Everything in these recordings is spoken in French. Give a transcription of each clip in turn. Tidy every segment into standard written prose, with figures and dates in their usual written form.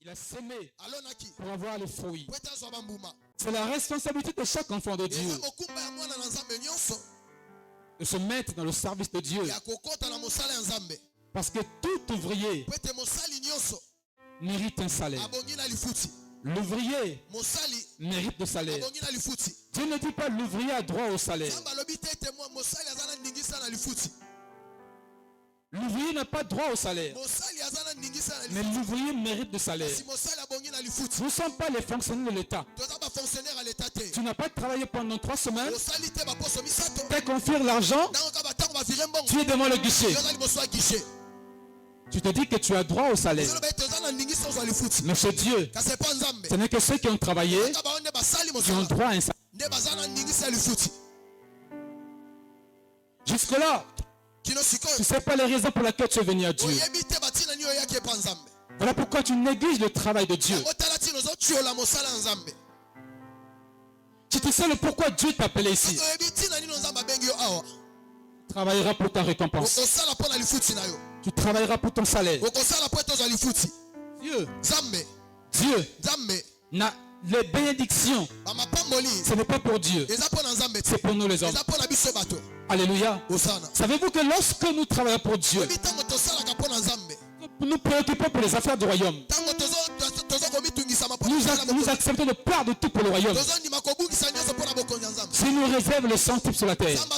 Il a semé pour avoir les fruits. po ete azwa bambuma. C'est la responsabilité de chaque enfant de Dieu Eza mokumba ya mwana na Nzambe nyonso de se mettre dans le service de Dieu. ya kokota na mosala ya Nzambe. Parce que tout ouvrier Po ete mosali nyonso mérite un salaire. abongi na lifuti. L'ouvrier Mosali mérite le salaire. abongi na lifuti. Dieu ne dit pas l'ouvrier a droit au salaire. Nzambe alobi te ete mosali aza na ndingisa na lifuti. L'ouvrier n'a pas droit au salaire. Mosali aza na ndingisa na Mais lifuti. l'ouvrier mérite le salaire. Si mosali abongi na lifuti. Nous ne sommes pas les fonctionnaires de l'État. Toza ba fonctionnaire à l'état te. Tu n'as pas travaillé pendant 3 semaines. Mosali te ba poso misato. T'es confié l'argent. Ntango ka batango ba vire mbongo. Tu es devant le guichet. Yoza liboso ya guichet. Tu te dis que tu as droit au salaire. Zolo ba toza na ndingisa ozwa lifuti. Mais chez Dieu, Kasi pa Nzambe. ce n'est que ceux qui ont travaillé Ka ba onde basali qui ont mosala. droit à un salaire. Nde baza na ndingisa ya lifuti. Jusque-là, Kino tu sikoyo. ne sais pas les raisons pour lesquelles tu es venu à Dieu. Oyebi te batina ni oyaki pa Nzambe. Voilà pourquoi tu négliges le travail de Dieu. Yango tala tino zo tiola mosala ya Nzambe. Tu te sais le pourquoi Dieu t'a appelé ici. Oyebi tina ni Nzambe abengi yo awa. Tu travailleras pour ta récompense. Okosala po na lifuti na yo. Tu travailleras pour ton salaire. Okosala po ete ozwa lifuti. Dieu, Nzambe Dieu, les bénédictions, bamapamboli ce n'est pas pour Dieu, eza po na Nzambe te. c'est pour nous les hommes. Eza po na biso bato. Alléluia. Osana. Savez-vous que lorsque nous travaillons pour Dieu, Oyebi ntango tosalaka po na Nzambe. nous nous préoccupons pour les affaires du royaume. Ntango toza komitungisama po Nous acceptons de perdre tout pour le royaume. tozondima kobungisa nyonso po na bokonzi ya Nzambe. Si nous réserve le centuple sur la terre, Nzambe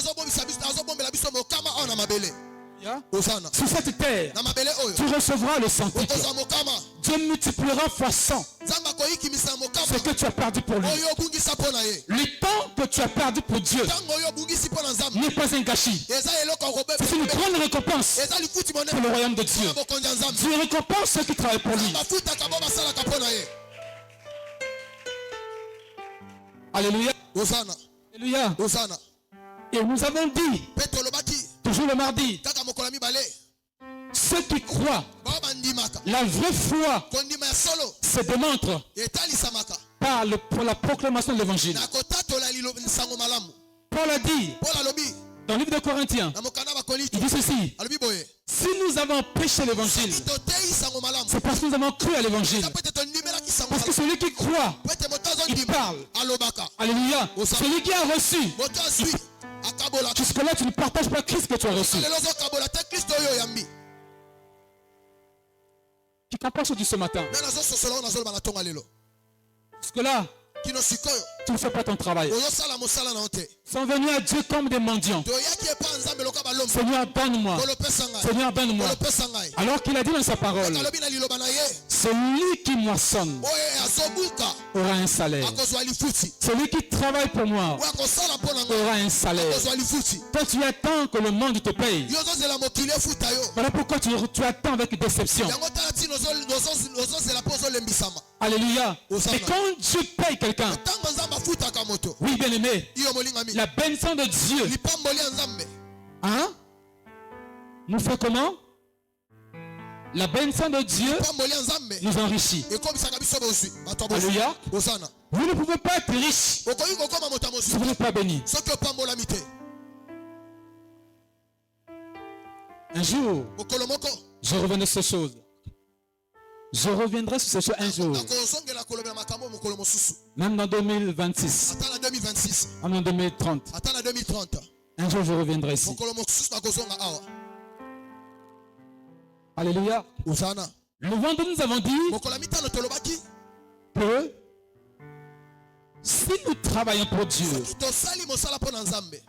azobombela biso mokama awa na mabele. Osana. sur cette terre, Na mabele oyo. tu recevras le centuple. Okozwa mokama. Dieu multipliera fois 100 Nzambe akoyikimisa mokama. ce que tu as perdu pour lui. Oyo obungisa po na ye. Le temps que tu as perdu pour Dieu Ntango oyo obungisi po na Nzambe. n'est pas un gâchis. Eza eloko akobe. C'est une grande récompense Eza lifuti monene. pour le royaume de Dieu. Po na bokonzi ya Nzambe. Dieu récompense ceux qui travaillent pour lui. Bafutaka bo basalaka po na ye. Alléluia. Osana. Alléluia. Osana. Et nous avons dit, Pe tolobaki. toujours le mardi, Kaka mokolo ya mibale. ceux qui croient, Bao bandimaka. la vraie foi Kondima ya solo. se démontre Etalisamaka. pour la proclamation de l'évangile. Na kotatola lisango malamu. Paul a dit Paul alobi. dans le livre de Corinthiens, Na mokanda bakolito. il dit ceci: Alobi boye. si nous avons prêché l'évangile, Totei sango malamu. c'est parce que nous avons cru à l'évangile. Ça peut être numéro qui sango Parce que malamu. celui qui croit, Peut-être moto il ndima. parle. Alobaka. Alléluia. Celui qui a reçu, Moto asui. Akabola. jusque-là tu ne partages pas Christ que tu as reçu. Lelo zo kabola te Kristo oyo yambi. Tu comprends ce que tu dis ce matin? Na nazo sosolo na zo bana tonga lelo. Jusque-là, Kino sikoyo. tu ne fais pas ton travail. Oyo sala mosala na ote. Ils sont venus à Dieu comme des mendiants. Toyaki epa Nzambe loka balombe. Seigneur, donne-moi. Kolopesa ngai. Seigneur, donne-moi. Kolopesa ngai. Alors qu'il a dit dans sa parole, Alobi na liloba na ye. celui qui moissonne Oye azobuka. aura un salaire. Akozwa lifuti. Celui qui travaille pour moi Wa kosala po na ngai. aura un salaire. Akozwa lifuti. Toi, tu attends que le monde te paye. Yo zozela mokili efuta yo. Voilà pourquoi tu attends avec déception. Yango tala ti nozozela po ozolembisama. Alléluia. Et quand Dieu paye quelqu'un, Ntango Nzambe afutaka moto. oui, bien aimé, Iyo molingami. la bénédiction de Dieu, Lipamboli ya Nzambe. hein, nous fait comment? La bénédiction de Dieu Lipamboli ya Nzambe. nous enrichit. Ekomisaka biso bozwi. Bato bozwi. Alléluia. Osana. Vous ne pouvez pas être riche Okoki kokoma moto si mozwi. vous n'êtes pas béni. Soki opambolami te. Un jour, Mokolo moko. je revenais sur ces choses. Je reviendrai sur ces choses un jour, Nakozongela kolobela makambo mokolo mosusu. même dans 2026, Ata na 2026. même en 2030. Ata na 2030. Un jour, je reviendrai ici. Mokolo mosusu nakozonga awa. Alléluia. Osana. Le vendredi, nous avons dit Mokolo mitano tolobaki. que si nous travaillons pour Dieu, Soki tosali mosala po na Nzambe.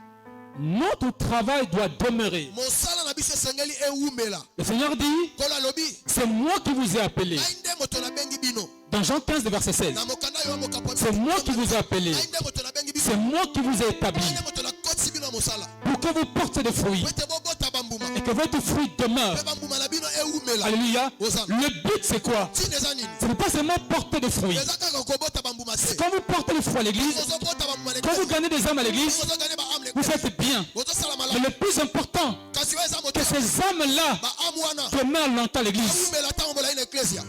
notre travail doit demeurer. Mosala na biso esengeli ewumela. Le Seigneur dit, Kolo alobi. c'est moi qui vous ai appelé. Ngai nde moto nabengi bino. Dans Jean 15, verset 16. Na mokanda yo mokapo. C'est moi qui vous ai appelé. Ngai nde moto nabengi biso. C'est moi qui vous ai établi. Ngai nde moto nakotisi bino mosala. Pour que vous portez des fruits. Po ete bobota bambuma. Et que votre fruit demeure. Pe bambuma na bino ewumela. Alléluia. Osana. Le but, c'est quoi? Tine eza nini? Ce n'est pas seulement porter des fruits. Eza kaka kobota bambuma te. Quand vous portez les fruits à l'église, Ozobota bambuma na quand vous gagnez des âmes à l'église, ozogane ba amle. vous faites bien. Ozosala Mais malamu. le plus important, Kasi eza moto. que ces âmes-là Ba amu wana. demeurent longtemps à l'église. Awumela tango bola ina ecclesia.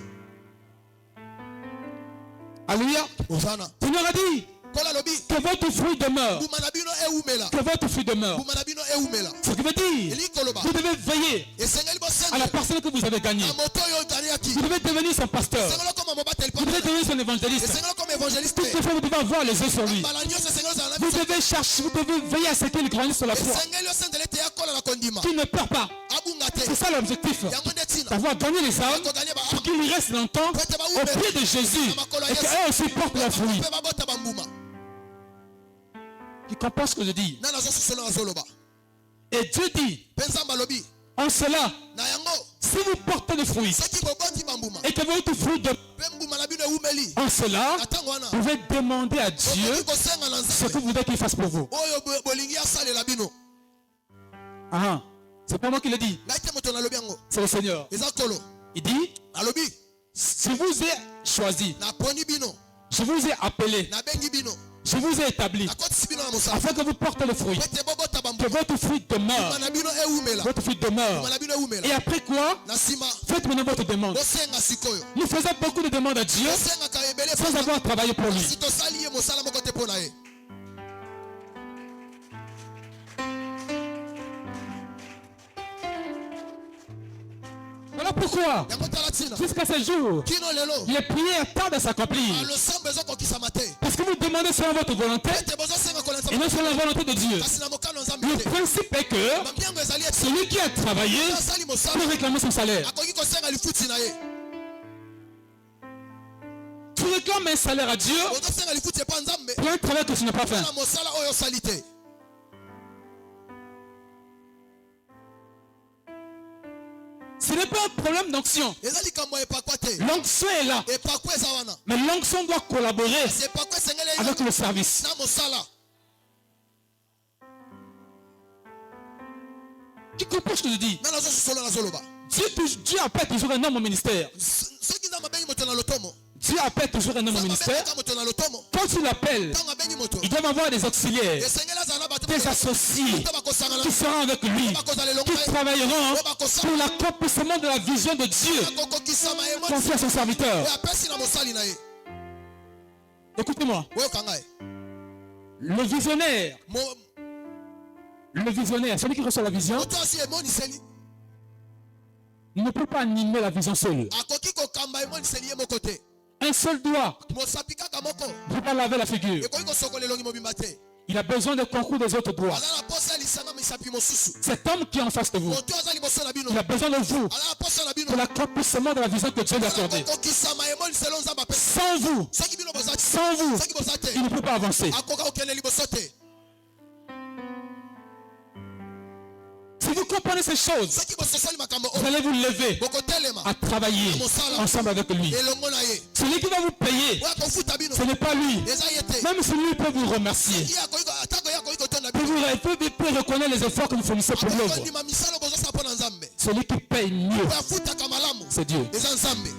Alléluia. Osana. Le Seigneur a dit, Paul alobi. Que votre fruit demeure. Mbuma na bino eumela. Que votre fruit demeure. Mbuma na bino eumela. Ce qui veut dire, vous devez veiller Esengeli à bosenge. la personne que vous avez gagnée. Na moto yo taniaki. Vous devez devenir son pasteur. Esengelo comme mobatel Vous devez pasteur. devenir son évangéliste. Esengelo comme évangéliste. Toutefois, vous devez avoir les yeux sur lui. Bala nyonso esengelo za na Vous biso. devez chercher, vous devez veiller à ce qu'il grandisse sur la foi. Esengeli osendele te yakola na kondima. Qu'il ne perd pas. Abunga te. C'est ça l'objectif. Yango ndetina. D'avoir gagné les âmes Koganye ba pour qu'ils restent longtemps au pied de Jésus et qu'eux aussi portent leurs fruits. Pe babota ba mbuma. Tu comprends ce que je dis? Na nazo solo na zoloba. Et Dieu dit, Penza malobi. en cela, Na yango. si vous portez des fruits Soki boboti ba mbuma. et que votre fruit de... Pe mbuma na bino eumeli. En cela, Atango wana. vous pouvez demander à Dieu Okoki kosenga na ce nzambe. que vous voulez qu'il fasse pour vous. Oyo bolingi asalela bino. Ah, c'est pas moi qui le dis, Ngai te moto na lobi yango. c'est le Seigneur. Eza kolo. Il dit, Alobi. je vous ai choisi, Na poni bino. je vous ai appelé, Na bengi bino. je vous ai établi, Na kotisi bino na mosala. afin que vous portez le fruit, Pete bobota ba que mbuma. votre fruit demeure, Mbuma na bino eumela. votre fruit demeure. Mbuma na bino eumela. Et après quoi, Na sima. faites maintenant votre demande. Bosenga sikoyo. Nous faisons beaucoup de demandes à Dieu Bosenga ka ebele sans pa. avoir travaillé pour lui. Si tosali ye mosala moko te pona ye. Voilà pourquoi, Yango tala tina. jusqu'à ce jour, Kino lelo. les prières tardent à s'accomplir. Le sang besoin kokisama te. Parce que vous demandez selon votre volonté Pete bozo senga kolenza. et non selon la volonté de Dieu. Kasi na mokano nzambe Le te. principe est que Mambiango ezali ete. celui qui a travaillé Asali mosala. peut réclamer son salaire. Akoki kosenga lifuti na ye. Tu réclames un salaire à Dieu Bozo senga lifuti epa nzambe. pour un travail que tu n'as pas fait. Na mosala oyo osali te. Ce n'est pas un problème d'onction. Ezali kambo epakwa te. L'onction est là. Epakwa eza wana. Mais l'onction doit collaborer C'est epakwa esengeli avec le service. na mosala. Tu comprends ce que je dis? Na nazo solo na zoloba. Dieu appelle toujours un homme au ministère. Soki nzambe abengi moto na lotomo. Dieu appelle toujours un homme au ministère. Nzambe moto na lotomo. Quand tu l'appelles, Ntango abengi moto. il doit avoir des auxiliaires, Esengeli azala na bato. des associés Bato bakosangana. qui seront avec lui, Bakozala elongo qui na ye. travailleront Bakosala. pour l'accomplissement de la vision de Dieu Bakokokisama ye moti. confiée à son serviteur. Oyo apesi na mosali na ye. Écoutez-moi, Oyo kanga ye. le visionnaire, celui qui reçoit la vision, Moto asi emoniseli. ne peut pas animer la vision seul. Akoki kokamba emoniseli ye moko te. Un seul doigt Mosapi kaka moko. ne peut pas laver la figure. Ekoki kosokola elongi mobimba te. Il a besoin du concours des autres doigts. Aza na posa lisanga misapi mosusu. Cet homme qui est en face de vous, Moto aza liboso na bino. il a besoin de vous Aza na posa na bino. pour l'accomplissement de la vision que Dieu lui a accordée. Kokokisama emoniseli nzambe apesi. Sans vous, Soki bino boza te. sans vous, Soki boza te. il ne peut pas avancer. Akoka kokende liboso te. Si vous comprenez ces choses, Soki bososoli makambo vous oyo. allez vous lever Bokotelema. à travailler ensemble avec lui. Elongo na ye. Celui qui va vous payer, Oyo akofuta bino. ce n'est pas lui. Eza ye te. Même si lui peut vous remercier, Ye akoki atako ye akoki kotonda peut, bino. peut reconnaître les efforts que vous fournissez pour l'œuvre. Akokondima misala bozosala mpo na nzambe. Celui qui paye mieux, Oyo afutaka malamu. c'est Dieu. Eza nzambe.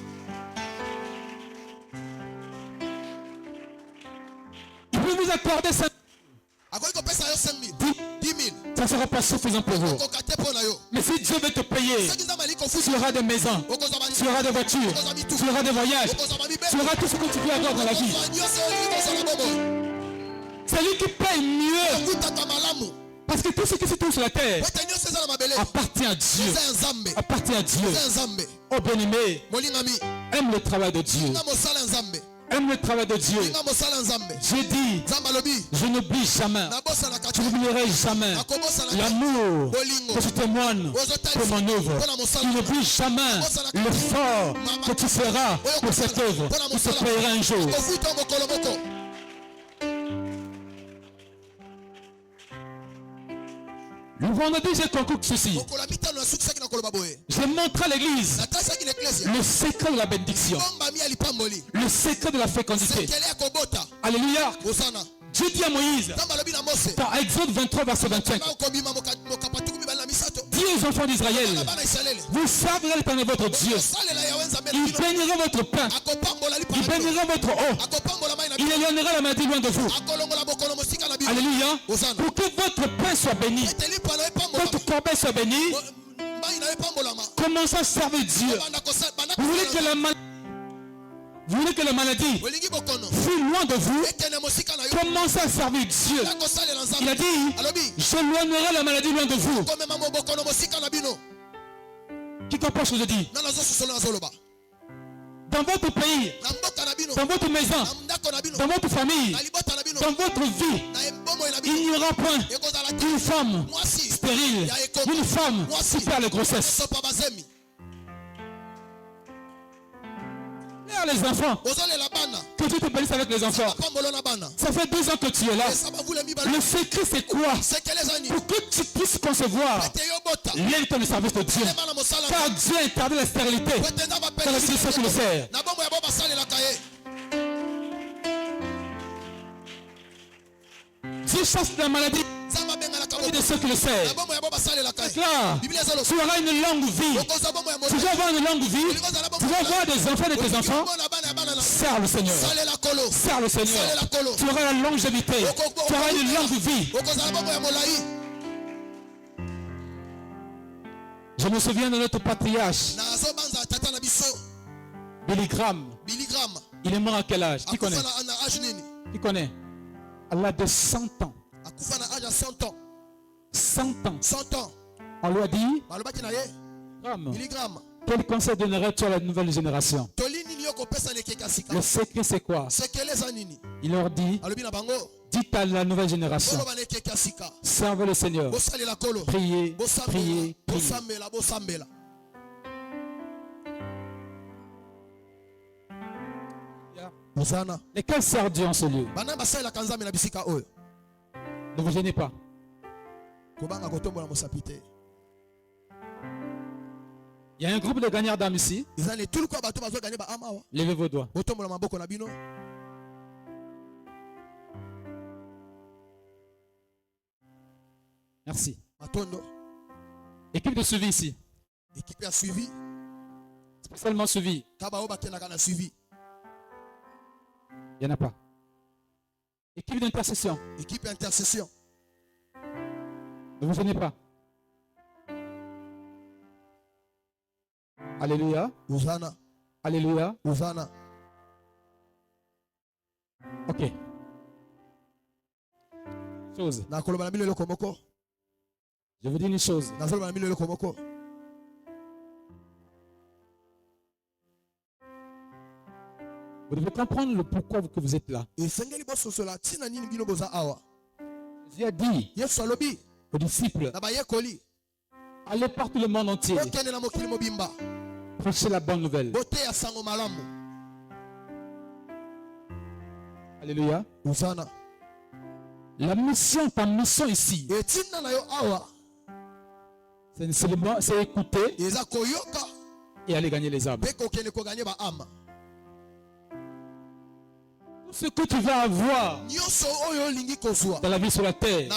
Il peut vous accorder ça. Akoki kopesa yo 5 000. 10 000. Ça ne sera pas suffisant pour vous. Okoka te mpo na yo. Mais si Dieu veut te payer, Soki nzambe ali tu kofuta. auras des maisons, Okozwa ba- tu auras des voitures, tu auras des voyages, okozwa ba mibeko. tu auras tout ce que tu veux avoir dans la vie. Okozwa nyonso oyo olingi kozala boboye. Celui qui paye mieux, Ofutaka malamu. parce que tout ce qui se trouve sur la terre Ete nyonso eza na mabele. appartient à Dieu. Eza ya nzambe. Appartient à Dieu. Eza ya nzambe. Oh bien-aimé, Molingami. aime le travail de Dieu. Nga mosala ya nzambe. Aime le travail de Dieu. Nga mosala ya nzambe. J'ai dit, Nzambe alobi. je n'oublie jamais, Nabosanaka je te. n'oublierai jamais Nakobosanaka. l'amour Bolingo. que tu témoignes pour mon œuvre. Tu n'oublies jamais l'effort que tu feras pour cette œuvre. Tu te payeras un jour. Kofuta mokolo moko. Le vendredi, j'ai conclu ceci. Mokolo ya mitano nasukisaki na koloba boye. J'ai montré à l'église Natasaki na eklezia. le secret de la bénédiction, Kombami ya lipamboli. le secret de la fécondité. Sekele ya kobota. Alléluia. Bosana. Dieu dit à Moïse, Nzambe alobi na Mose. dans Exode 23, verset 25, Na okobima mokapa tuku mibale na misato. dis aux enfants d'Israël, Na bana Israele. vous servirez l'Éternel votre Dieu. Salela yawe nzambe na Il bino. bénira votre pain, Akopambola il lipamboli. bénira votre eau, Akopambola mai na il bino. éloignera la maladie loin de vous. Akolongola bokolo mosika na bino. Alléluia. Hosanna. Pour que votre pain soit béni, Ete lipa na epambola. votre corbeille soit bénie, Mai na epambolama. commencez à servir Dieu. Banda kosa banda Vous voulez que kosa. la maladie Vous voulez que la maladie fuit loin de vous? Commencez à servir Dieu. Il a dit, j'éloignerai la maladie loin de vous. Qui comprend ce que je dis? Dans votre pays, dans votre maison, dans votre famille, dans votre vie, il n'y aura point une femme stérile, une femme qui perd les grossesses. Les enfants, que Dieu te bénisse avec les enfants. Ça fait 2 ans que tu es là. Le secret c'est quoi? Pour que tu puisses concevoir l'être le service de Dieu. Car Dieu a interdit la stérilité dans la situation qui le sert. Dieu chasse la maladie de ceux qui le servent. Là, tu auras une longue vie. Tu vas avoir une longue vie. Tu vas avoir des enfants et tes enfants. Sers le Seigneur. Sers le Seigneur. Tu auras la longévité. Tu auras une longue vie. Je me souviens de notre patriarche Billy Graham. Il est mort à quel âge? Qui connaît? Qui connaît? À l'âge de 100 ans. 100 ans. On lui a dit, quel conseil donnerais-tu à la nouvelle génération? Le secret c'est quoi? Il leur dit, dites à la nouvelle génération, servez le Seigneur, priez, priez, priez. Lesquels servent Dieu en ce lieu? Ne vous gênez pas. Il y a un groupe de gagnants d'âmes ici. Levez vos doigts. Merci. Équipe de suivi ici. Spécialement suivi. Il n'y en a pas. Équipe d'intercession. Ne vous gênez pas. Alléluia. Alléluia. Ok. Chose. Je vous dis une chose. Vous devez comprendre le pourquoi que vous êtes là. Jésus a dit aux disciples, allez partout le monde entier, prêchez la bonne nouvelle. Alléluia. La mission, ta mission ici, c'est écouter et aller gagner les âmes. Tout ce que tu vas avoir dans la vie sur la terre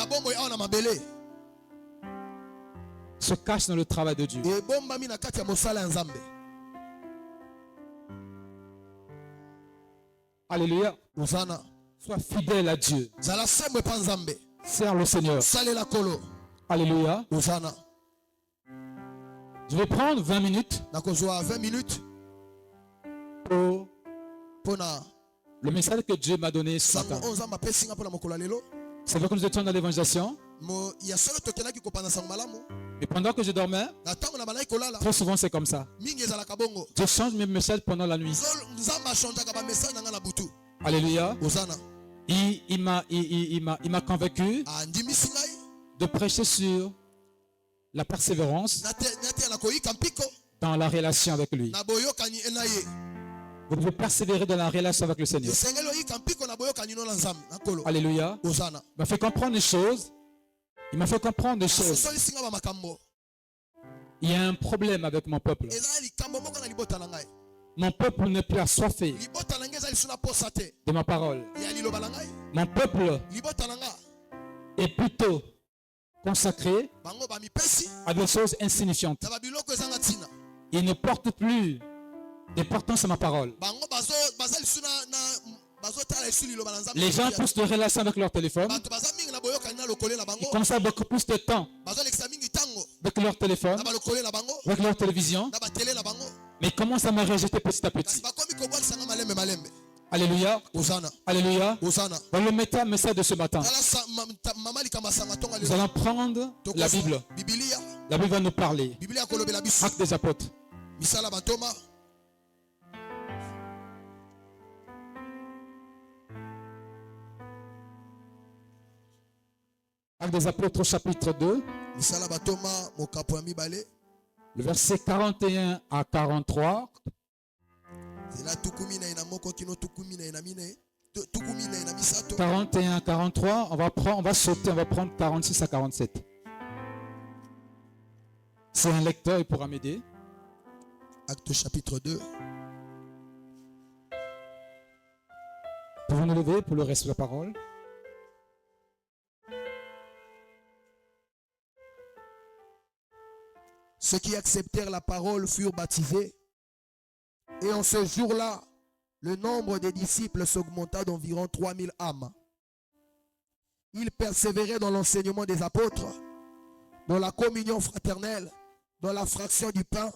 se cache dans le travail de Dieu. Alléluia. Sois fidèle à Dieu. Sers le Seigneur. Alléluia. Je vais prendre 20 minutes pour le message que Dieu m'a donné ce matin. C'est vrai que nous étions dans l'évangélisation. Et pendant que je dormais, très souvent c'est comme ça. Je change mes messages pendant la nuit. Alléluia. Il m'a convaincu de prêcher sur la persévérance dans la relation avec lui. Vous devez persévérer dans la relation avec le Seigneur. Alléluia. Il m'a fait comprendre des choses. Il y a un problème avec mon peuple. Mon peuple n'est plus assoiffé de ma parole. Mon peuple est plutôt consacré à des choses insignifiantes. Il ne porte plus d'importance à ma parole. Les gens poussent de relations avec leur téléphone. Ils consacrent beaucoup plus de temps avec leur téléphone, avec leur télévision. Mais ils commencent à me rejeter petit à petit. Alléluia. Alléluia. Dans le message de ce matin, nous allons prendre la Bible. La Bible va nous parler. Actes des apôtres. Actes des apôtres chapitre 2. Le verset 41 à 43. 41 à 43, on va sauter, on va prendre 46 à 47. C'est un lecteur, il pourra m'aider. Acte chapitre 2. Pouvons nous lever pour le reste de la parole? Ceux qui acceptèrent la parole furent baptisés. Et en ce jour-là, le nombre des disciples s'augmenta d'environ 3000 âmes. Ils persévéraient dans l'enseignement des apôtres, dans la communion fraternelle, dans la fraction du pain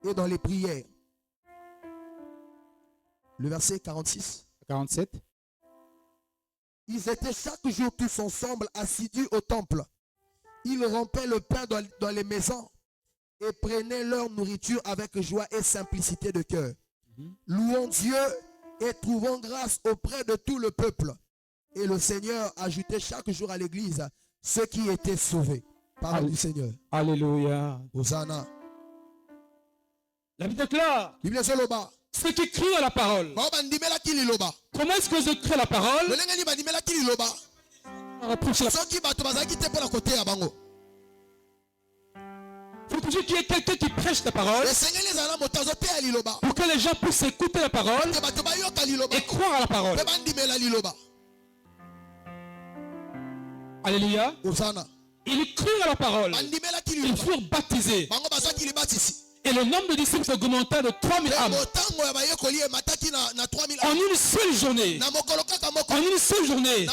et dans les prières. Le verset 46. 47. Ils étaient chaque jour tous ensemble assidus au temple. Ils rompaient le pain dans les maisons et prenaient leur nourriture avec joie et simplicité de cœur. Louons Dieu et trouvons grâce auprès de tout le peuple. Et le Seigneur ajoutait chaque jour à l'église ceux qui étaient sauvés. Parole du Seigneur. Alléluia. Hosanna. La Bible est claire. Ceux qui crient à la parole. Comment est-ce que je crie à la parole? Il faut toujours qu'il y ait quelqu'un qui prêche la parole pour que les gens puissent écouter la parole et croire à la parole. Alléluia. Ils crurent à la parole. Ils furent baptisés. Et le nombre de disciples augmenta de 3000 âmes. En une seule journée. En une seule journée.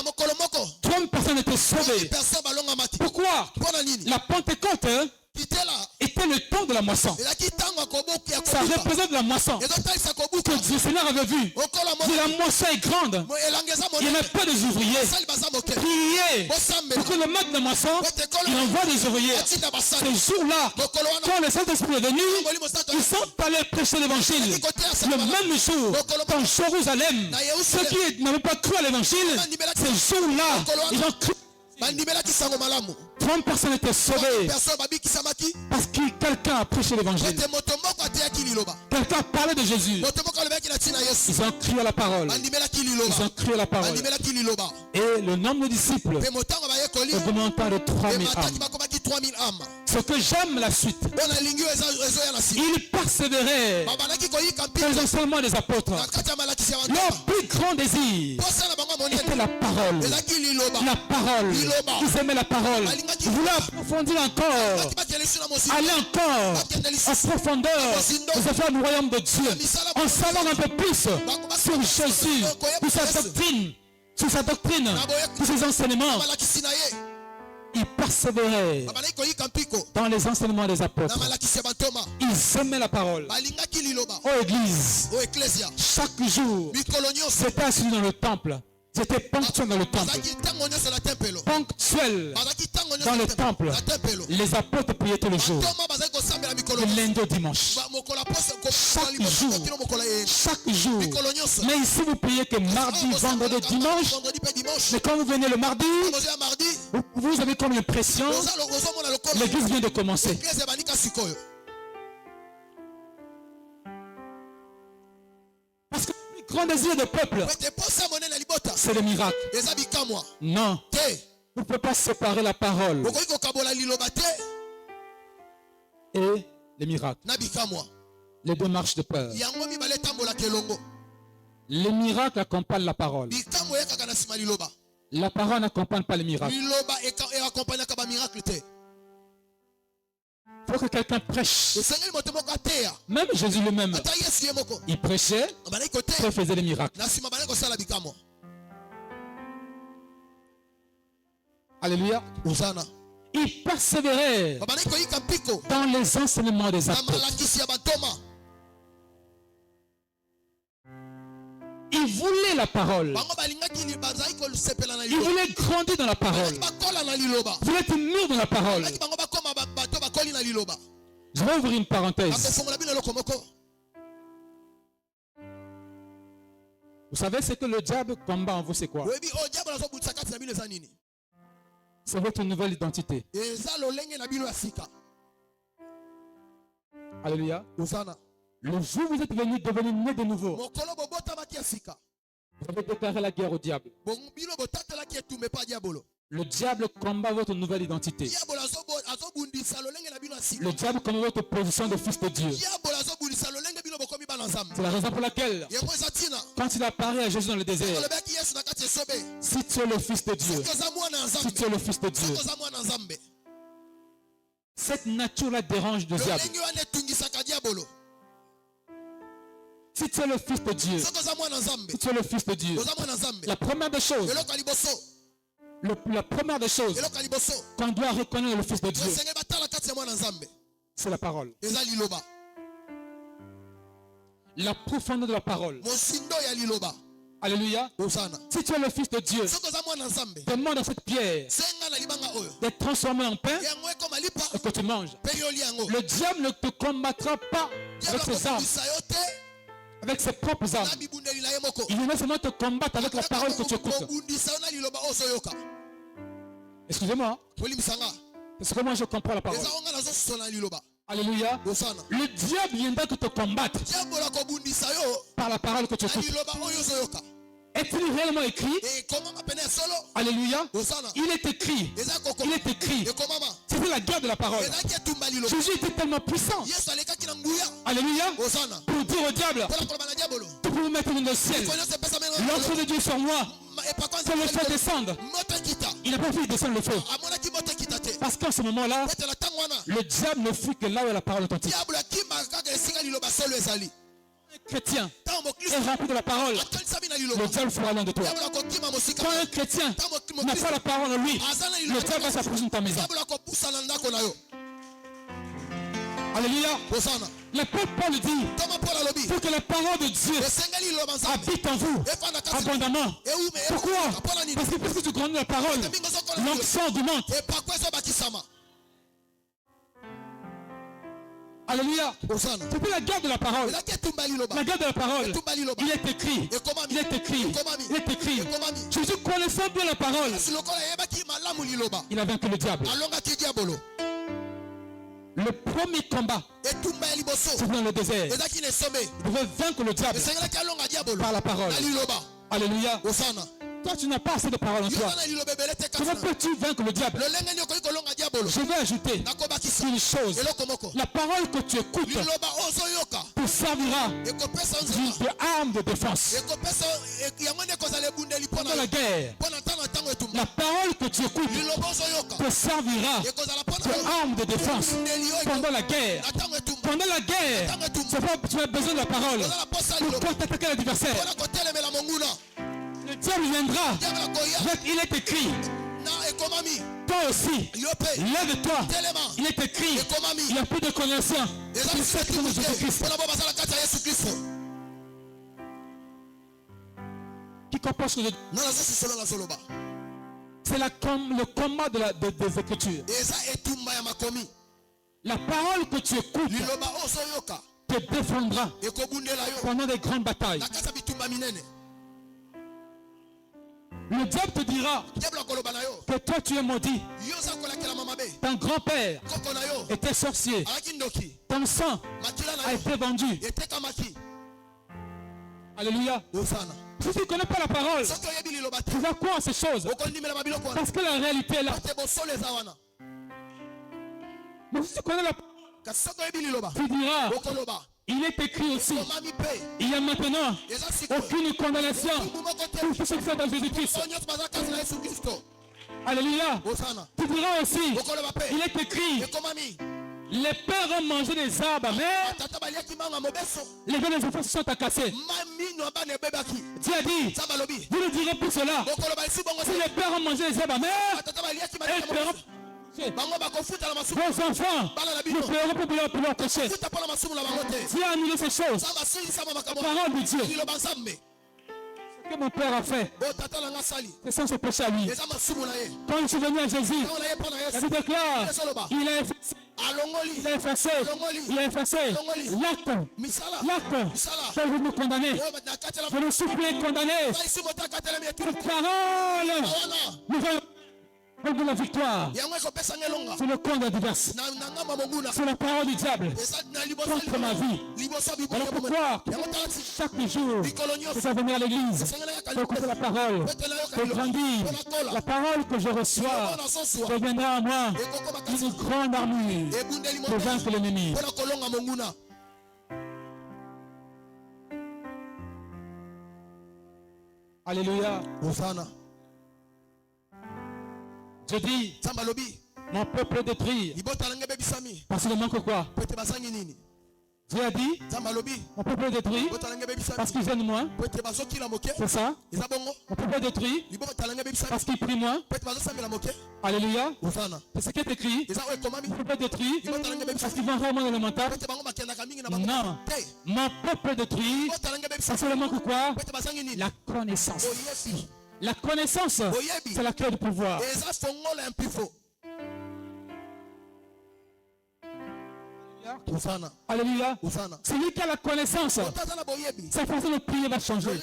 30 personnes étaient sauvées. Pourquoi? La Pentecôte était le temps de la moisson. Ça représente la moisson que le Seigneur avait vu. Si la moisson est grande, il n'y a pas des ouvriers. Priez pour que le maître de la moisson, il envoie des ouvriers. Ces jours-là, quand le Saint-Esprit est venu, ils sont allés prêcher l'évangile. Le même jour, dans Jérusalem, ceux qui n'avaient pas cru à l'évangile, ces jours-là, ils ont cru. 30 personnes étaient sauvées parce que quelqu'un a prêché l'évangile. Quelqu'un a parlé de Jésus. Ils ont crié à la parole. Ils ont crié à la parole. Et le nombre de disciples augmenta de 3000 âmes. Ce que j'aime la suite, ils persévéraient dans les enseignements des apôtres. Leur plus grand désir était la parole. La parole. Ils aimaient la parole. Ils voulaient approfondir encore. Aller encore en profondeur aux affaires du royaume de Dieu. En savoir un peu plus sur Jésus, sur sa doctrine, sur ses enseignements. Ils persévéraient dans les enseignements des apôtres. Ils aimaient la parole. Oh Église, chaque jour, c'était assis dans le temple. C'était ponctuel dans le temple. Ponctuel dans le temple. Les apôtres priaient tous les jours. Du lundi au dimanche. Chaque jour. Mais ici vous priez que mardi, vendredi, dimanche. Mais quand vous venez le mardi, vous avez comme l'impression l'église vient de commencer. Parce que le grand désir du peuple, c'est le miracle. Non. Vous ne pouvez pas séparer la parole et les miracles. Les deux marches de peur. Les miracles accompagnent la parole. La parole n'accompagne pas les miracles. Il faut que quelqu'un prêche. Même Jésus lui-même, il prêchait, il faisait des miracles. Alléluia. Il persévérait dans les enseignements des apôtres. Ils voulaient la parole. Ils voulaient grandir dans la parole. Ils voulaient être mûrs dans la parole. Je vais ouvrir une parenthèse. Vous savez ce que le diable combat en vous, c'est quoi? C'est votre nouvelle identité. Alléluia. Le jour où vous êtes devenu né de nouveau, vous avez déclaré la guerre au diable. Le diable combat votre nouvelle identité. Le diable combat votre position de fils de Dieu. C'est la raison pour laquelle, quand il apparaît à Jésus dans le désert, si tu es le fils de Dieu, si tu es le fils de Dieu, cette nature-là dérange le diable. Si tu es le fils de Dieu, si tu es le fils de Dieu, la première des choses, qu'on doit reconnaître le fils de Dieu, c'est la parole. La profondeur de la parole. Alléluia. Si tu es le fils de Dieu, demande à cette pierre d'être transformée en pain et que tu manges. Le diable ne te combattra pas avec ses armes, avec ses propres armes. Il vient seulement te combattre avec la parole que tu écoutes. Excusez-moi. Parce que moi je comprends la parole. Alléluia. Le diable viendra te combattre par la parole que tu écoutes. Est-il réellement écrit? Alléluia. Il est écrit. Il est écrit. C'était la guerre de la parole. Jésus était tellement puissant. Alléluia. Pour dire au diable, tu peux me mettre dans le ciel. L'enfant de Dieu sur moi. Que le feu descende. Il n'a pas pu descendre le feu. Parce qu'en ce moment-là, le diable ne fuit que là où la parole est authentique. Un chrétien est rempli de la parole, le diable fera loin de toi. Quand un chrétien n'a pas la parole en lui, le diable va s'approcher de ta maison. Alléluia. L'apôtre Paul dit, pour que la parole de Dieu habite en vous abondamment. Pourquoi? Parce que plus tu grandis la parole, l'onction augmente. Alléluia. C'était la guerre de la parole. La guerre de la parole. Il est écrit. Il est écrit. Il est écrit. Jésus connaissant bien la parole, il a vaincu le diable. Le premier combat, c'est dans le désert. Vous pouvez vaincre le diable par la parole. Alléluia. Toi, tu n'as pas assez de parole en toi. Comment peux-tu vaincre le diable? Je vais ajouter une chose. La parole que tu écoutes te servira d'une arme de défense. Pendant la guerre, la parole que tu écoutes te servira d'une arme de défense. Pendant la guerre, tu as besoin de la parole pour contre-attaquer l'adversaire. Le diable viendra. Il est écrit. Toi aussi, lève-toi. Il est écrit. Il n'y a plus de connaissance. Qui comprend ce que je dis? C'est le combat des Écritures. La parole que tu écoutes te défendra pendant des grandes batailles. Le diable te dira que toi tu es maudit. Ton grand-père était sorcier. Ton sang a été vendu. Alléluia. Si tu ne connais pas la parole, tu vas croire à ces choses. Parce que la réalité est là. Mais si tu connais la parole, tu diras, il est écrit aussi, il y a maintenant aucune condamnation pour tous ceux qui sont dans Jésus-Christ. Alléluia. Tu diras aussi, il est écrit, les pères ont mangé des arbres amers, les jeunes des enfants se sont cassés. Dieu a dit, vous ne direz plus cela. Si les pères ont mangé des arbres amers, les pères ont... Vos enfants ne pleureront pas pour leur péché. Dieu a annulé ces choses. Parole de Dieu. que mon père a fait, c'est sans ce péché à lui. Quand il est venu à Jésus, la Bible déclare, il a effacé l'acte que vous nous condamnez. Je nous supplie condamner. Cette parole nous va de la victoire. C'est le compte adverse. C'est la parole du diable contre ma vie. Voilà pourquoi chaque jour, je dois venir à l'église pour écouter la parole, pour grandir. La parole que je reçois deviendra à moi une grande armure pour vaincre l'ennemi. Alléluia. Je dis, mon peuple est détruit. Parce qu'il manque quoi? Dieu a dit, mon peuple est détruit parce qu'ils aiment moins. C'est ça. Mon peuple est détruit parce qu'ils prient moins. Alléluia. C'est ce qui est écrit. Mon peuple est détruit parce qu'ils vont rarement dans le mental. Non. Mon peuple est détruit parce qu'il manque quoi? La connaissance. La connaissance, c'est la clé du pouvoir. Alléluia. Celui qui a la connaissance, sa façon de prier va changer.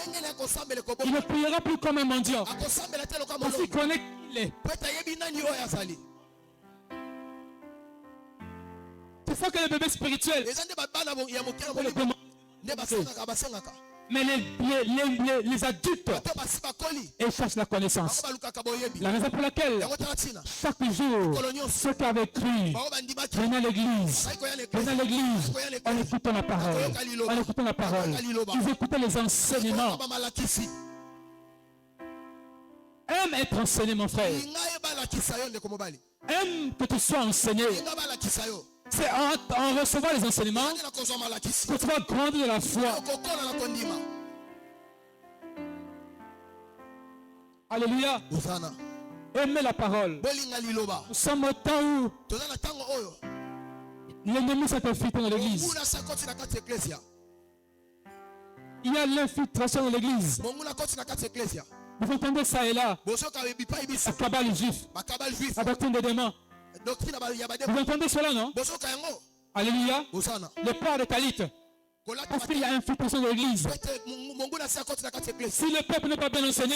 Il ne priera plus comme un mendiant. Parce qu'il connaît qui il est. C'est ça que les bébés spirituels. Mais les adultes, ils cherchent la connaissance. La raison pour laquelle chaque jour, ceux qui avaient cru, venaient à l'église, en écoutant la parole, ils écoutaient les enseignements. Aime être enseigné, mon frère. Aime que tu sois enseigné. C'est en recevant les enseignements que tu vas grandir de la foi. Alléluia. Aimez la parole. Nous sommes au temps où l'ennemi s'est infiltré dans l'église. Il y a l'infiltration dans l'église. Vous entendez ça et là. La cabale juif. La doctrine des démons. Vous entendez cela, non? Alléluia. Le père de Talit. Parce qu'il y a infiltration de l'église. Si le peuple n'est pas bien enseigné,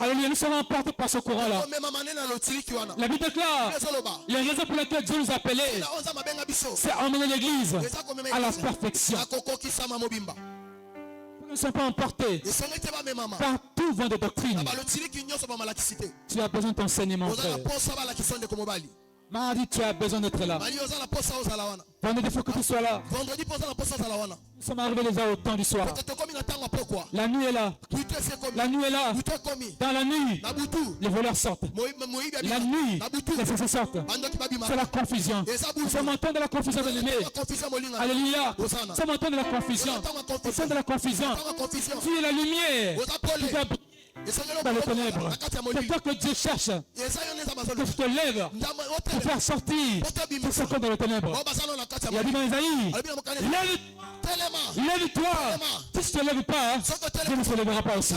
alléluia, nous serons emportés par ce courant-là. La Bible déclare, les raisons pour lesquelles Dieu nous a appelés, c'est emmener l'église à la perfection. Nous ne sommes pas emportés par tout vent de doctrine. Tu as besoin de t'enseignement, frère. Mardi, tu as besoin d'être là. Vendredi, il faut que tu sois là. Nous sommes arrivés déjà au temps du soir. La nuit est là. La nuit est là. Dans la nuit, les voleurs sortent. La nuit, les assassins sortent. C'est la confusion. Nous sommes en temps de la confusion de l'ennemi. Alléluia. Nous sommes en temps de la confusion. Au sein de la confusion, tu es la lumière qui doit dans les ténèbres. C'est toi que Dieu cherche. Que je te lève pour faire sortir tout ce qu'on est dans les ténèbres. Il a dit dans Isaïe, lève-toi. Si tu ne te lèves pas, Dieu ne se lèvera pas aussi.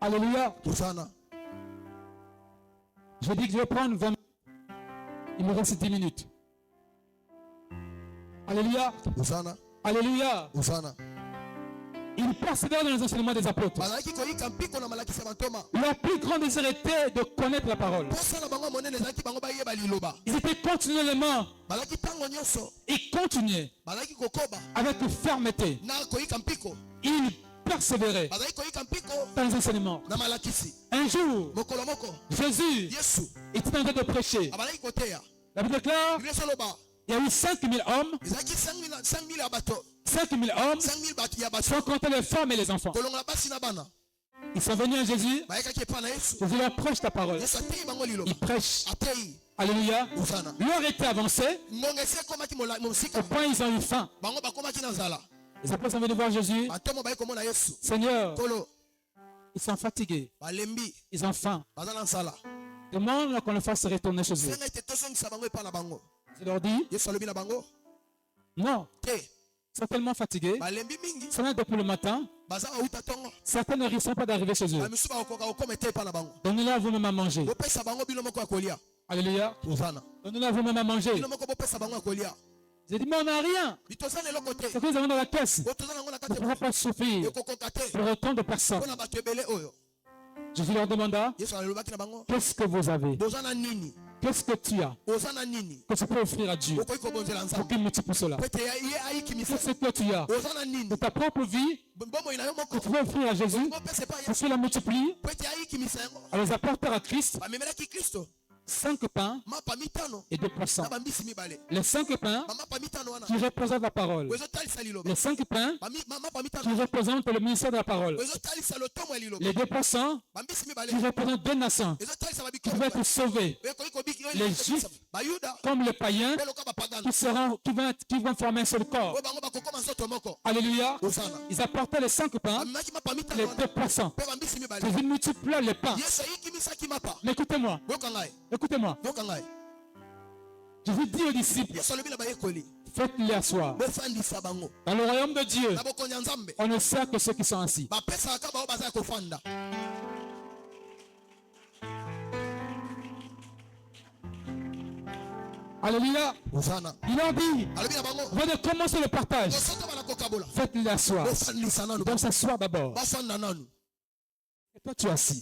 Alléluia. Je dis que je vais prendre 20 minutes. Il me reste 10 minutes. Alléluia. Alléluia. Il persévère dans les enseignements des apôtres. Leur plus grand désir était de connaître la parole. Ils étaient continuellement. Ils continuaient avec fermeté. Ils persévéraient dans les enseignements. Un jour, Jésus était en train de prêcher. La Bible déclare, il y a eu 5000 hommes. 5000 hommes, sans compter les femmes et les enfants. Ils sont venus à Jésus. Jésus leur prêche ta parole. Ils prêchent. Alléluia. L'heure était avancée. Au point ils ont eu faim. Les apôtres sont venus voir Jésus. Seigneur, ils sont fatigués. Ils ont faim. Demande qu'on les fasse retourner chez eux. Je leur dis, non. sont tellement fatigués. Certains depuis le matin. Certains ne risquent pas d'arriver chez eux. Donnez-leur vous-même à manger. Alléluia. Donnez-leur vous-même à manger. J'ai dit, mais on n'a rien. Ce que nous avons dans la caisse ne pourra pas suffire pour autant de personnes. Jésus leur demanda, qu'est-ce que vous avez? Qu'est-ce que tu as que tu peux offrir à Dieu pour qu'il multiplie cela? Qu'est-ce que tu as de ta propre vie que tu peux offrir à Jésus pour qu'il la multiplie, à les apporter à Christ? 5 pains et 2 poissons. Les 5 pains qui représentent la parole. Les 5 pains qui représentent le ministère de la parole. Les 2 poissons qui représentent 2 nations qui vont être sauvées. Les juifs comme les païens qui vont former un seul corps. Alléluia. Ils apportaient les 5 pains, les 2 poissons. Ils multipliaient les pains. Mais écoutez-moi. Écoutez-moi. Je vous dis aux disciples, faites-les asseoir. Dans le royaume de Dieu, on ne sert que ceux qui sont assis. Alléluia. Il a dit, venez commencer le partage. Faites-les asseoir. Ils doivent s'asseoir d'abord. Et toi tu es assis.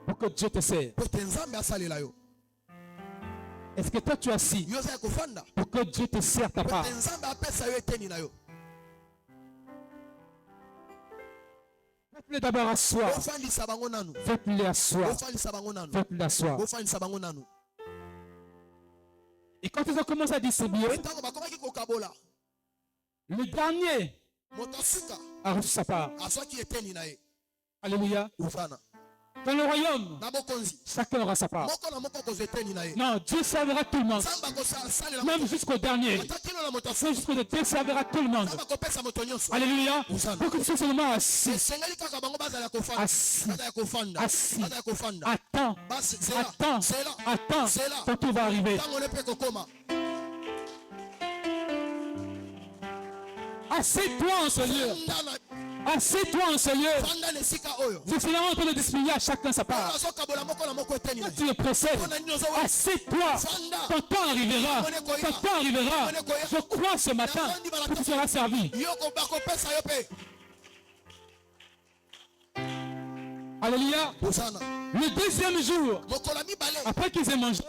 Pour que Dieu te serve. Est-ce que toi tu es assis pour que Dieu te serve ta part? Faites-les d'abord asseoir. Faites-les asseoir. Faites-les asseoir. Et quand ils ont commencé à distribuer, le dernier a reçu sa part. Alléluia. Dans le royaume, chacun aura sa part. Non, Dieu servira tout le monde. Même jusqu'au dernier. Même jusqu'au dernier, Dieu servira tout le monde. Alléluia. Pour que tu sois seulement assis. Assis. Assis. Attends. Attends. Attends. Ton tour va arriver. Assieds-toi en ce lieu. Assieds-toi en ce lieu. C'est finalement en train de distribuer à chacun sa part. Quand tu es pressé, assieds-toi. Ton temps arrivera. Ton temps arrivera. Je crois ce matin que tu seras servi. Alléluia. Le deuxième jour, après qu'ils aient mangé,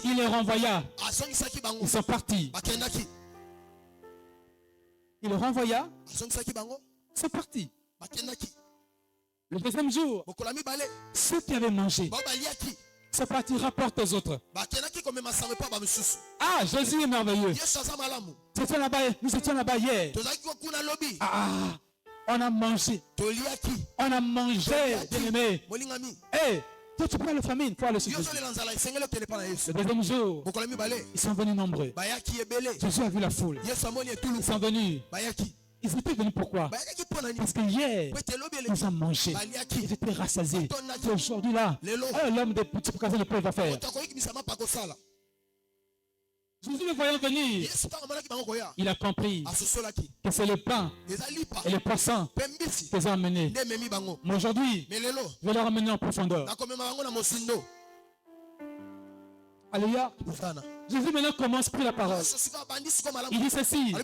il les renvoya. Ils sont partis. Il les renvoya. C'est parti. Le deuxième jour, ceux qui avaient mangé, c'est parti, rapporte aux autres. Ah, Jésus est merveilleux. Nous étions là-bas hier. Ah, on a mangé. On a mangé, bien-aimé. Hey, toi tu prends la famine, faut aller sur Jésus. Le deuxième jour, ils sont venus nombreux. Jésus a vu la foule. Ils sont venus. Ils étaient venus pourquoi? Parce que hier, nous avons mangé. Ils étaient rassasiés. Et aujourd'hui là, l'homme de petits occasions ne peut pas faire. Jésus le voyant venir, il a compris que c'est le pain et le poisson qu'ils ont amené. Mais aujourd'hui, je vais leur amener en profondeur. Alléluia. Jésus maintenant commence par la parole. Il dit ceci.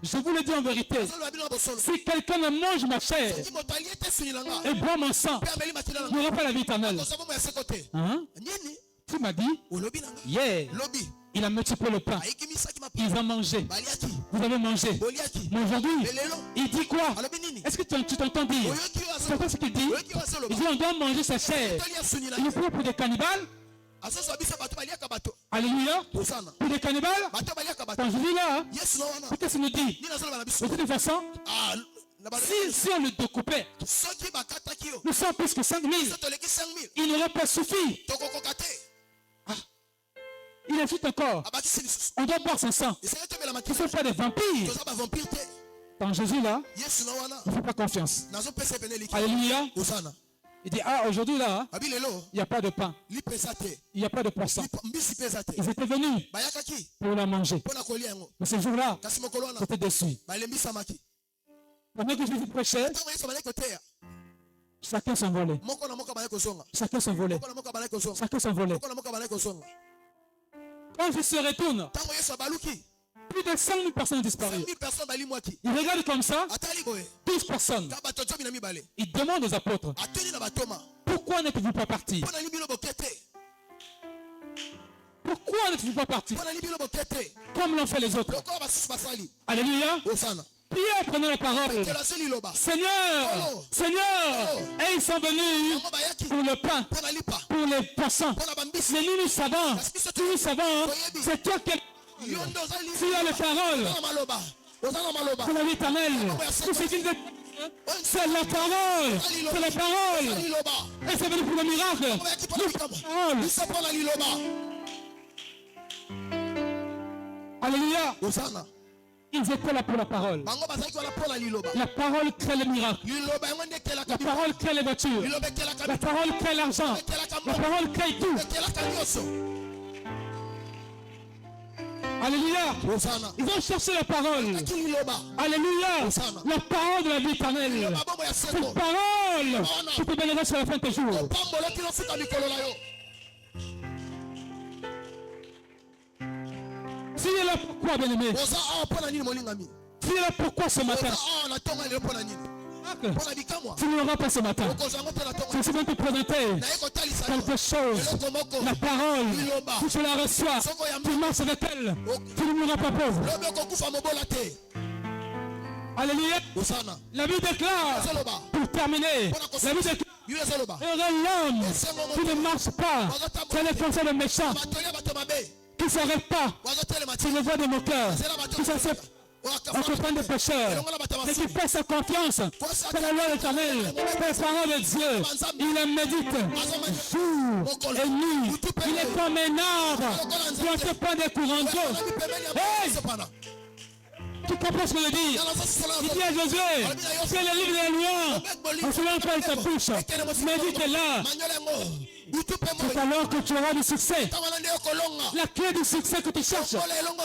Je vous le dis en vérité. Si quelqu'un ne mange ma chair et boit mon sang, il n'aura pas la vie éternelle. Hein? Tu m'as dit, yeah. Il a multiplié le pain. Ils ont mangé. Vous avez mangé. Mais aujourd'hui, il dit quoi? Est-ce que tu t'entends dire? C'est pas ce qu'il dit? Il dit on doit manger sa chair. Il est pour des cannibales. Alléluia. Pour des cannibales. Quand je dis là, qu'est-ce qu'il nous dit? De toute façon, si on le découpait, nous sommes plus que 5 000. Il n'aurait pas suffi. Il ajoute encore, on doit boire son sang. Ils ne sont pas des vampires. Dans Jésus là, il ne faut pas confiance. Alléluia. Il dit, ah, aujourd'hui là, il n'y a pas de pain. Il n'y a pas de poisson. Ils étaient venus pour la manger. Mais ce jour-là, c'était déçu. Pendant que Jésus prêchait, chacun s'envolait. Chacun s'envolait. Chacun s'envolait. Quand je se retourne, plus de 100 000 personnes ont disparu. Il regarde comme ça, 12 personnes. Il demande aux apôtres, pourquoi n'êtes-vous pas partis? Pourquoi n'êtes-vous pas partis? Comme l'ont fait les autres. Alléluia. Pierre prenait la parole. Seigneur, Seigneur. Et ils sont venus pour le pain, pour les poissons. Mais nous savons, c'est toi qui tu as les paroles. C'est la vie éternelle. C'est la parole. C'est la parole. Et c'est venu pour le miracle. Alléluia. Ils étaient là pour la parole. La parole crée le miracle. La parole crée les voitures. La parole crée l'argent. La parole crée tout. Alléluia. Ils ont cherché la parole. Alléluia. La parole de la vie éternelle. Cette parole qui te bénira sur la fin de tes jours. Tu es là pourquoi, bien-aimé? Tu es là pourquoi ce matin? Tu ne l'auras pas ce matin. Je suis venu te présenter quelque chose. La parole, si tu la reçois, tu marches avec elle. Tu ne mourras pas pauvre. Alléluia. La Bible déclare, pour terminer, la Bible déclare, l'homme qui ne marche pas, c'est le conseil de méchants, qui ne s'arrête pas sur le voie de mon cœur, qui s'accepte en compagnie des pécheurs, et qui fait sa confiance dans la loi éternelle, la parole de Dieu. Il la médite jour et nuit. Il est comme un arbre qui ne pas des courants d'eau. Hey! Tu comprends ce que je dis? Il dit à Josué, c'est le livre des lois, en selon quoi il te bouche, médite là. C'est alors que tu auras du succès. La clé du succès que tu cherches,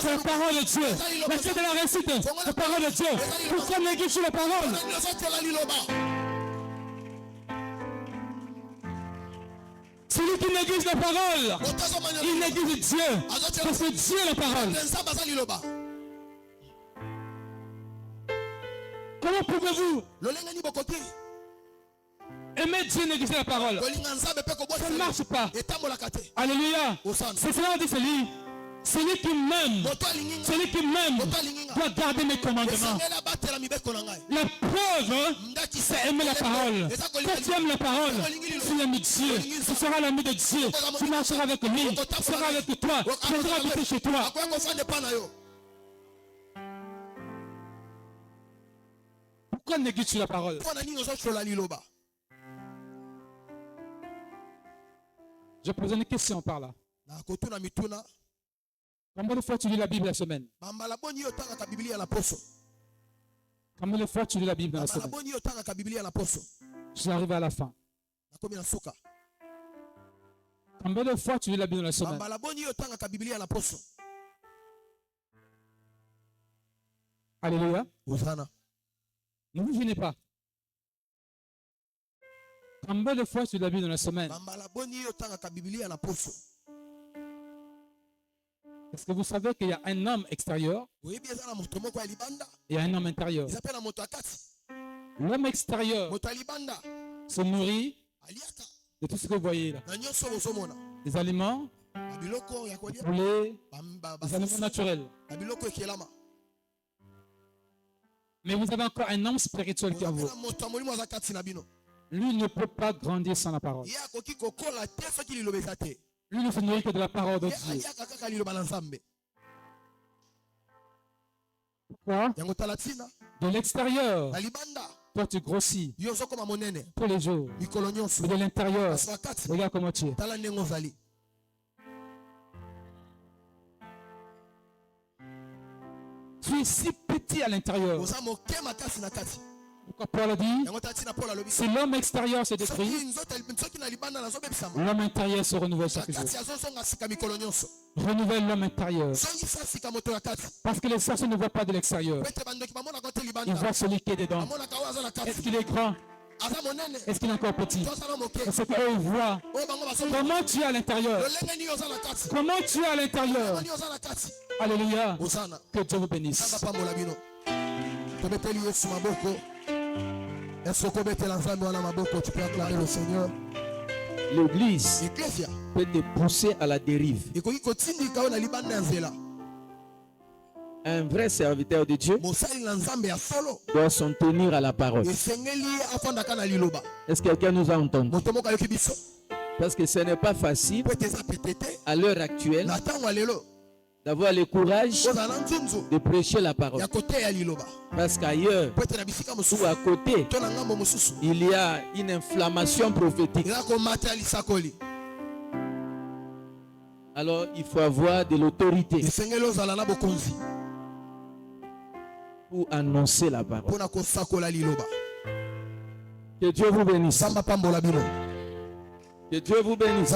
c'est la parole de Dieu. La clé de la réussite, c'est la parole de Dieu. Pourquoi négliger la parole? Celui qui néglige la parole, il néglige Dieu. Parce que Dieu est la parole. Comment pouvez-vous aimer Dieu, négliger la parole? Ça ne marche pas. Alléluia. C'est cela dit celui. Celui qui m'aime doit garder mes commandements. La preuve, c'est aimer la parole. Quand tu aimes la parole, tu aimes Dieu. Tu seras l'ami de Dieu. Tu marcheras avec lui. Tu seras avec toi. Tu viendras habiter chez toi. Pourquoi négliges-tu la parole? Je pose une question par là. Combien de fois tu lis la Bible la semaine? Combien de fois tu lis la Bible dans la semaine? Je suis arrivé à la fin. Combien de fois tu lis la Bible dans la semaine? Alléluia. Ne vous gênez pas. Combien de fois tu lis la Bible dans la semaine? Est-ce que vous savez qu'il y a un homme extérieur et il y a un homme intérieur? L'homme extérieur se nourrit de tout ce que vous voyez là. Des aliments, des poulets, des aliments naturels. Mais vous avez encore un homme spirituel qui est à vous. Lui ne peut pas grandir sans la parole. Lui ne se nourrit que de la parole de Dieu. Pourquoi? De l'extérieur, toi tu grossis tous les jours. Mais de l'intérieur, regarde comment tu es. Tu es si petit à l'intérieur. Pourquoi Paul a dit, si l'homme extérieur se détruit, l'homme intérieur se renouvelle chaque jour. Renouvelle l'homme intérieur. Parce que les sorciers ne voient pas de l'extérieur. Ils voient celui qui est dedans. Est-ce qu'il est grand? Est-ce qu'il est encore petit? Parce qu'eux ils voient comment tu es à l'intérieur. Comment tu es à l'intérieur. Alléluia. Que Dieu vous bénisse. L'église peut te pousser à la dérive. Un vrai serviteur de Dieu doit s'en tenir à la parole. Est-ce que quelqu'un nous a entendu? Parce que ce n'est pas facile à l'heure actuelle d'avoir le courage de prêcher la parole. Parce qu'ailleurs ou à côté, il y a une inflammation prophétique. Alors il faut avoir de l'autorité pour annoncer la parole. Que Dieu vous bénisse. Que Dieu vous bénisse.